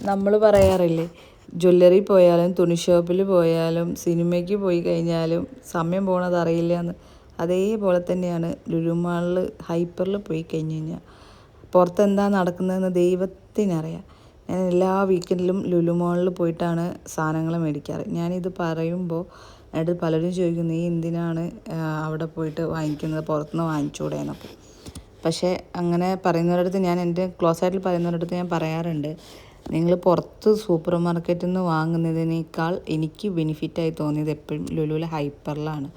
നമ്മൾ പറയാറില്ലേ, ജ്വല്ലറി പോയാലും തുണി ഷോപ്പിൽ പോയാലും സിനിമയ്ക്ക് പോയി കഴിഞ്ഞാലും സമയം പോണത് അറിയില്ല എന്ന്. അതേപോലെ തന്നെയാണ് ലുലു മാളിൽ ഹൈപ്പറിൽ പോയി കഴിഞ്ഞ് കഴിഞ്ഞാൽ പുറത്ത് എന്താ നടക്കുന്നതെന്ന് ദൈവത്തിനറിയാം. ഞാൻ എല്ലാ വീക്കെൻഡിലും ലുലു മാളിൽ പോയിട്ടാണ് സാധനങ്ങൾ മേടിക്കാറ്. ഞാനിത് പറയുമ്പോൾ എന്നിട്ട് പലരും ചോദിക്കും, നീ എന്തിനാണ് അവിടെ പോയിട്ട് വാങ്ങിക്കുന്നത്, പുറത്തുനിന്ന് വാങ്ങിച്ചൂടെ എന്നൊക്കെ. പക്ഷേ അങ്ങനെ പറയുന്നവരടുത്ത്, ഞാൻ എൻ്റെ ക്ലോസ് ആയിട്ട് പറയുന്നവരടുത്ത് ഞാൻ പറയാറുണ്ട്, നിങ്ങൾ പുറത്ത് സൂപ്പർ മാർക്കറ്റിൽ നിന്ന് വാങ്ങുന്നതിനേക്കാൾ എനിക്ക് ബെനിഫിറ്റായി തോന്നിയത് എപ്പോഴും ലുലുവിലെ ഹൈപ്പറിലാണ്.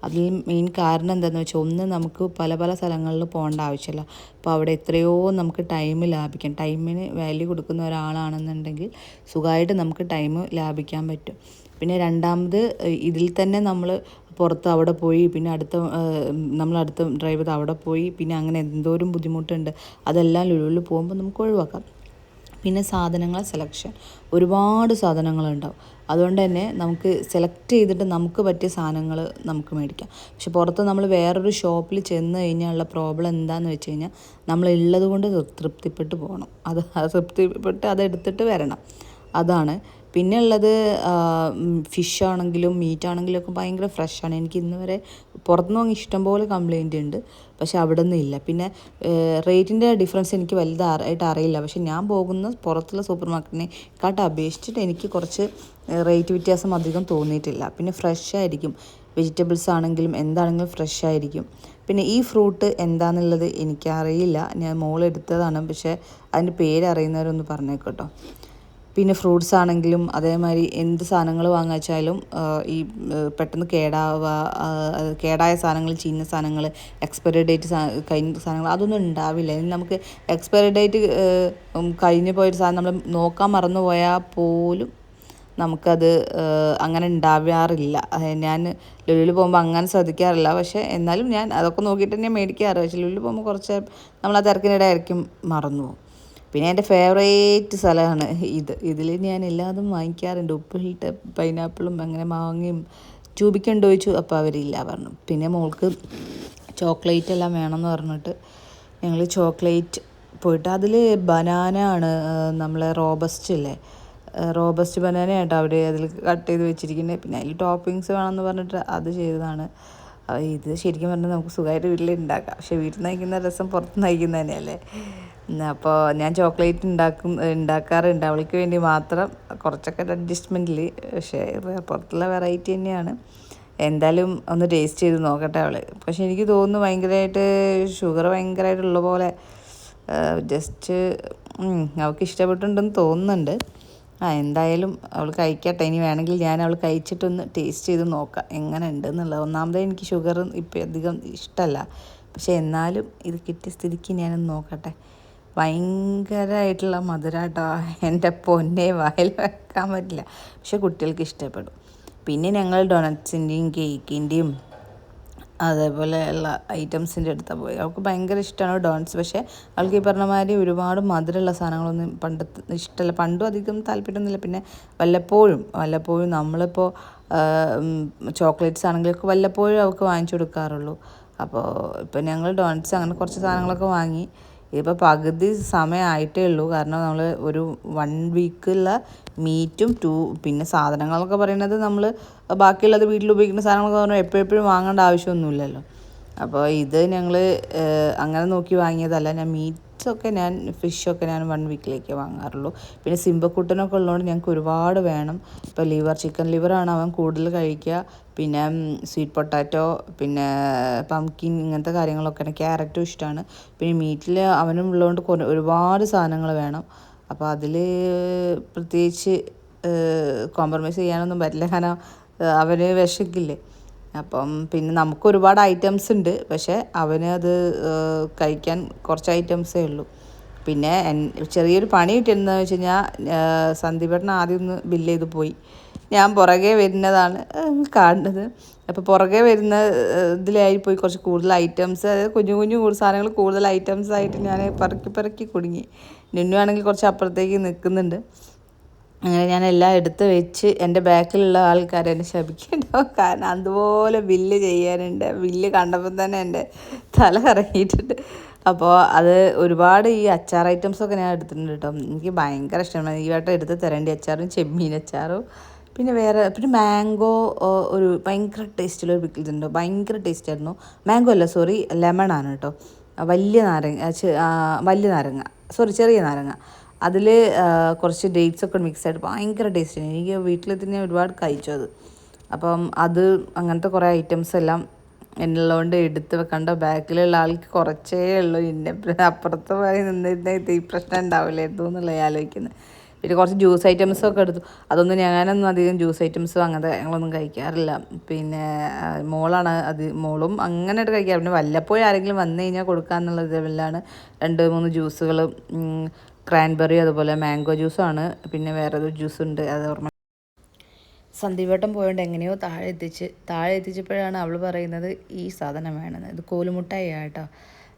അതിൽ മെയിൻ കാരണം എന്താണെന്ന് വെച്ചാൽ, ഒന്ന് നമുക്ക് പല പല സ്ഥലങ്ങളിൽ പോകേണ്ട ആവശ്യമില്ല. അപ്പോൾ അവിടെ എത്രയോ നമുക്ക് ടൈം ലാഭിക്കാം. ടൈമിന് വാല്യൂ കൊടുക്കുന്ന ഒരാളാണെന്നുണ്ടെങ്കിൽ സുഖമായിട്ട് നമുക്ക് ടൈം ലാഭിക്കാൻ പറ്റും. പിന്നെ രണ്ടാമത്, ഇതിൽ തന്നെ നമ്മൾ പുറത്ത് അവിടെ പോയി പിന്നെ നമ്മളടുത്ത ഡ്രൈവ് ചെയ്ത് അവിടെ പോയി പിന്നെ അങ്ങനെ എന്തോരം ബുദ്ധിമുട്ടുണ്ട്. അതെല്ലാം ലുലുവിൽ പോകുമ്പോൾ നമുക്ക് ഒഴിവാക്കാം. പിന്നെ സാധനങ്ങളെ സെലക്ഷൻ, ഒരുപാട് സാധനങ്ങളുണ്ടാവും. അതുകൊണ്ട് തന്നെ നമുക്ക് സെലക്ട് ചെയ്തിട്ട് നമുക്ക് പറ്റിയ സാധനങ്ങൾ നമുക്ക് മേടിക്കാം. പക്ഷെ പുറത്ത് നമ്മൾ വേറൊരു ഷോപ്പിൽ ചെന്ന് കഴിഞ്ഞാലുള്ള പ്രോബ്ലം എന്താണെന്ന് വെച്ച് കഴിഞ്ഞാൽ, നമ്മളുള്ളത് കൊണ്ട് തൃപ്തിപ്പെട്ട് പോകണം. തൃപ്തിപ്പെട്ട് അതെടുത്തിട്ട് വരണം. അതാണ്. പിന്നെ ഉള്ളത്, ഫിഷ് ആണെങ്കിലും മീറ്റ് ആണെങ്കിലും ഒക്കെ ഭയങ്കര ഫ്രഷാണ്. എനിക്ക് ഇന്ന് വരെ പുറത്തുനിന്ന് വാങ്ങി ഇഷ്ടംപോലെ കംപ്ലയിൻ്റ് ഉണ്ട്, പക്ഷെ അവിടെ നിന്നില്ല. പിന്നെ റേറ്റിൻ്റെ ഡിഫറൻസ് എനിക്ക് വലുതായിട്ട് അറിയില്ല. പക്ഷെ ഞാൻ പോകുന്ന പുറത്തുള്ള സൂപ്പർ മാർക്കറ്റിനെക്കാട്ട് അപേക്ഷിച്ചിട്ട് എനിക്ക് കുറച്ച് റേറ്റ് വ്യത്യാസം അധികം തോന്നിയിട്ടില്ല. പിന്നെ ഫ്രഷ് ആയിരിക്കും, വെജിറ്റബിൾസ് ആണെങ്കിലും എന്താണെങ്കിലും ഫ്രഷ് ആയിരിക്കും. പിന്നെ ഈ ഫ്രൂട്ട് എന്താണെന്നുള്ളത് എനിക്കറിയില്ല, ഞാൻ മോളെടുത്തതാണ്, പക്ഷേ അതിൻ്റെ പേര് അറിയുന്നവരൊന്ന് പറഞ്ഞേക്കട്ടോ. പിന്നെ ഫ്രൂട്ട്സ് ആണെങ്കിലും അതേമാതിരി എന്ത് സാധനങ്ങൾ വാങ്ങിച്ചാലും ഈ പെട്ടെന്ന് കേടായ സാധനങ്ങൾ, ചീഞ്ഞ സാധനങ്ങൾ, എക്സ്പയറി ഡേറ്റ് കഴിഞ്ഞ സാധനങ്ങൾ അതൊന്നും ഉണ്ടാവില്ല. ഇനി നമുക്ക് എക്സ്പയറി ഡേറ്റ് കഴിഞ്ഞ് പോയൊരു സാധനം നമ്മൾ നോക്കാൻ മറന്നു പോയാൽ പോലും നമുക്കത് അങ്ങനെ ഉണ്ടാവാറില്ല. ഞാൻ ലുലുവിൽ പോകുമ്പോൾ അങ്ങനെ ശ്രദ്ധിക്കാറില്ല. പക്ഷേ എന്നാലും ഞാൻ അതൊക്കെ നോക്കിയിട്ട് തന്നെ മേടിക്കാറ്. പക്ഷേ ലുലുവിൽ പോകുമ്പോൾ കുറച്ച് നമ്മൾ ആ തിരക്കിനിടെ ആയിരിക്കും മറന്നു പോകും. പിന്നെ എൻ്റെ ഫേവറേറ്റ് സ്ഥലമാണ് ഇതിൽ ഞാൻ എല്ലാതും വാങ്ങിക്കാറുണ്ട്. ഉപ്പിലിട്ട് പൈനാപ്പിളും അങ്ങനെ മാങ്ങയും ചൂപിക്കണ്ടോ ചോദിച്ചു, അപ്പോൾ അവരില്ല പറഞ്ഞു. പിന്നെ മോൾക്ക് ചോക്ലേറ്റ് എല്ലാം വേണമെന്ന് പറഞ്ഞിട്ട് ഞങ്ങൾ ചോക്ലേറ്റ് പോയിട്ട്, അതിൽ ബനാന ആണ്, നമ്മളെ റോബസ്റ്റ് ഇല്ലേ, റോബസ്റ്റ് ബനാന ആയിട്ടോ അവിടെ അതിൽ കട്ട് ചെയ്ത് വെച്ചിരിക്കുന്നത്. പിന്നെ അതിൽ ടോപ്പിങ്സ് വേണമെന്ന് പറഞ്ഞിട്ട് അത് ചെയ്തതാണ്. ഇത് ശരിക്കും പറഞ്ഞാൽ നമുക്ക് സുഖമായിട്ട് വീട്ടിൽ ഉണ്ടാക്കാം. പക്ഷേ വീട്ടിൽ നിന്ന് കഴിക്കുന്ന രസം പുറത്ത് നിന്ന് കഴിക്കുന്നത് തന്നെയല്ലേ. അപ്പോൾ ഞാൻ ചോക്ലേറ്റ് ഉണ്ടാക്കാറുണ്ട് അവൾക്ക് വേണ്ടി മാത്രം, കുറച്ചൊക്കെ അഡ്ജസ്റ്റ്മെൻറ്റിൽ. പക്ഷേ പുറത്തുള്ള വെറൈറ്റി തന്നെയാണ്. എന്തായാലും ഒന്ന് ടേസ്റ്റ് ചെയ്ത് നോക്കട്ടെ അവൾ. പക്ഷെ എനിക്ക് തോന്നുന്നു ഭയങ്കരമായിട്ട് ഷുഗർ ഭയങ്കരമായിട്ടുള്ള പോലെ, ജസ്റ്റ് അവൾക്ക് ഇഷ്ടപ്പെട്ടിട്ടുണ്ടെന്ന് തോന്നുന്നുണ്ട്. എന്തായാലും അവൾ കഴിക്കട്ടെ. ഇനി വേണമെങ്കിൽ ഞാൻ അവൾ കഴിച്ചിട്ടൊന്ന് ടേസ്റ്റ് ചെയ്ത് നോക്കാം എങ്ങനെ ഉണ്ട് എന്നുള്ളത്. ഒന്നാമതേ എനിക്ക് ഷുഗർ ഇപ്പം അധികം ഇഷ്ടമല്ല, പക്ഷെ എന്നാലും ഇത് കിട്ടിയ സ്ഥിതിക്ക് ഞാനൊന്ന് നോക്കട്ടെ. ഭയങ്കരമായിട്ടുള്ള മധുരമായിട്ടോ, എൻ്റെ പൊന്നെ, വായിൽ വെക്കാൻ പറ്റില്ല. പക്ഷെ കുട്ടികൾക്ക് ഇഷ്ടപ്പെടും. പിന്നെ ഞങ്ങൾ ഡൊണറ്റ്സിൻ്റെയും കേക്കിൻ്റെയും അതേപോലെ ഉള്ള ഐറ്റംസിൻ്റെ അടുത്താണ് പോയി. അവൾക്ക് ഭയങ്കര ഇഷ്ടമാണ് ഡോണറ്റ്സ്. പക്ഷേ അവൾക്ക് ഈ പറഞ്ഞ മാതിരി ഒരുപാട് മധുരമുള്ള സാധനങ്ങളൊന്നും ഇഷ്ടമല്ല. പണ്ടും അധികം താല്പര്യമൊന്നുമില്ല. പിന്നെ വല്ലപ്പോഴും നമ്മളിപ്പോൾ ചോക്ലേറ്റ്സ് ആണെങ്കിലൊക്കെ വല്ലപ്പോഴും അവൾക്ക് വാങ്ങിച്ചു കൊടുക്കാറുള്ളൂ. അപ്പോൾ ഇപ്പോൾ ഞങ്ങൾ ഡോണറ്റ്സ് അങ്ങനെ കുറച്ച് സാധനങ്ങളൊക്കെ വാങ്ങി. ഇപ്പോൾ പകുതി സമയമായിട്ടേ ഉള്ളൂ. കാരണം നമ്മൾ ഒരു 1 വീക്കുള്ള മീറ്റും പിന്നെ സാധനങ്ങളൊക്കെ പറയുന്നത് നമ്മൾ ബാക്കിയുള്ളത് വീട്ടിൽ ഉപയോഗിക്കുന്ന സാധനങ്ങളൊക്കെ പറഞ്ഞാൽ എപ്പോഴും വാങ്ങേണ്ട ആവശ്യമൊന്നുമില്ലല്ലോ. അപ്പോൾ ഇത് ഞങ്ങൾ അങ്ങനെ നോക്കി വാങ്ങിയതല്ല. ഫിഷൊക്കെ ഞാൻ 1 വീക്കിലേക്ക് വാങ്ങാറുള്ളൂ. പിന്നെ സിംബക്കുട്ടനൊക്കെ ഉള്ളതുകൊണ്ട് ഞങ്ങൾക്ക് ഒരുപാട് വേണം. ഇപ്പോൾ ചിക്കൻ ലിവറാണ് അവൻ കൂടുതൽ കഴിക്കുക. പിന്നെ സ്വീറ്റ് പൊട്ടാറ്റോ, പിന്നെ പംകിൻ, ഇങ്ങനത്തെ കാര്യങ്ങളൊക്കെയാണ്. ക്യാരറ്റും ഇഷ്ടമാണ്. പിന്നെ മീറ്റിൽ അവനും ഉള്ളതുകൊണ്ട് ഒരുപാട് സാധനങ്ങൾ വേണം. അപ്പോൾ അതിൽ പ്രത്യേകിച്ച് കോംപ്രമൈസ് ചെയ്യാനൊന്നും പറ്റില്ല, കാരണം അവന് വിശക്കില്ലേ. അപ്പം പിന്നെ നമുക്ക് ഒരുപാട് ഐറ്റംസ് ഉണ്ട്, പക്ഷേ അവന് അത് കഴിക്കാൻ കുറച്ച് ഐറ്റംസേ ഉള്ളൂ. പിന്നെ ചെറിയൊരു പണി കിട്ടിയിരുന്നതെന്ന് വെച്ച് കഴിഞ്ഞാൽ, സന്ദീപേട്ടൻ ആദ്യം ഒന്ന് ബില്ല് ചെയ്ത് പോയി. ഞാൻ പുറകെ വരുന്നതാണ് കാണുന്നത്. അപ്പോൾ പുറകെ വരുന്ന ഇതിലായിപ്പോയി കുറച്ച് കൂടുതൽ ഐറ്റംസ്, അതായത് കുഞ്ഞു സാധനങ്ങൾ കൂടുതൽ ഐറ്റംസ് ആയിട്ട് ഞാൻ പെറുക്കി കുടുങ്ങി. നിന്നു ആണെങ്കിൽ കുറച്ച് അപ്പുറത്തേക്ക് നിൽക്കുന്നുണ്ട്. അങ്ങനെ ഞാൻ എല്ലാം എടുത്ത് വെച്ച്, എൻ്റെ ബാക്കിലുള്ള ആൾക്കാർ എന്നെ ശപിക്കുന്നുണ്ടാവും, കാരണം അതുപോലെ ബില്ല് ചെയ്യാനുണ്ട്. ബില്ല് കണ്ടപ്പോൾ തന്നെ എൻ്റെ തല കറങ്ങിയിട്ടുണ്ട്. അപ്പോൾ അത് ഒരുപാട് ഈ അച്ചാർ ഐറ്റംസൊക്കെ ഞാൻ എടുത്തിട്ടുണ്ട് കേട്ടോ. എനിക്ക് ഭയങ്കര ഇഷ്ടമാണ് ഈ വട്ടം എടുത്ത് തരേണ്ടി അച്ചാറും ചെമ്മീൻ അച്ചാറും പിന്നെ പിന്നെ മാംഗോ ഒരു ഭയങ്കര ടേസ്റ്റുള്ളൊരു പിക്കിൾസുണ്ട്. ഭയങ്കര ടേസ്റ്റായിരുന്നു. മാംഗോ അല്ല സോറി ലെമണാണ് കേട്ടോ. വലിയ നാരങ്ങ ചെറിയ നാരങ്ങ അതിൽ കുറച്ച് ഡേറ്റ്സൊക്കെ മിക്സായിട്ട് ഭയങ്കര ടേസ്റ്റാണ്. എനിക്ക് വീട്ടിൽ തന്നെ ഒരുപാട് കഴിച്ചു അത്. അപ്പം അത് അങ്ങനത്തെ കുറേ ഐറ്റംസ് എല്ലാം എന്നുള്ളതുകൊണ്ട് എടുത്ത് വെക്കണ്ട. ബാക്കിലുള്ള ആൾക്ക് കുറച്ചേ ഉള്ളൂ. ഇന്നെ അപ്പുറത്ത് പോയി നിന്നിരുന്ന ഈ പ്രശ്നം ഉണ്ടാവില്ലായിരുന്നു എന്നുള്ള ആലോചിക്കുന്നത്. പിന്നെ കുറച്ച് ജ്യൂസ് ഐറ്റംസൊക്കെ എടുത്തു. അതൊന്നും ഞാനൊന്നും അധികം ജ്യൂസ് ഐറ്റംസും അങ്ങനത്തെ ഞങ്ങളൊന്നും കഴിക്കാറില്ല. പിന്നെ മോളാണ് മോളും അങ്ങനെ ഇട്ട് കഴിക്കാറ്. പിന്നെ വല്ലപ്പോഴും ആരെങ്കിലും വന്നു കഴിഞ്ഞാൽ കൊടുക്കാമെന്നുള്ള ലെവലിലാണ് 2-3 ജ്യൂസുകൾ. ക്രാൻബെറി അതുപോലെ മാംഗോ ജ്യൂസാണ്. പിന്നെ വേറൊരു ജ്യൂസ് ഉണ്ട്, അത് ഓർമ്മ. സന്ദീപേട്ടൻ പോയോണ്ട് എങ്ങനെയോ താഴെ എത്തിച്ചപ്പോഴാണ് അവൾ പറയുന്നത് ഈ സാധനം വേണമെന്ന്. ഇത് കോലുമുട്ടായി കേട്ടോ.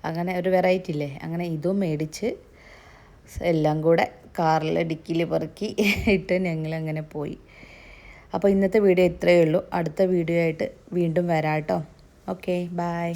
അങ്ങനെ ഒരു വെറൈറ്റി ഇല്ലേ, അങ്ങനെ ഇതും മേടിച്ച് എല്ലാം കൂടെ കാറിൽ ഡിക്കിയിൽ പെറുക്കി ഇട്ട് ഞങ്ങളങ്ങനെ പോയി. അപ്പോൾ ഇന്നത്തെ വീഡിയോ ഇത്രയേ ഉള്ളൂ. അടുത്ത വീഡിയോ ആയിട്ട് വീണ്ടും വരാം കേട്ടോ. Okay, by.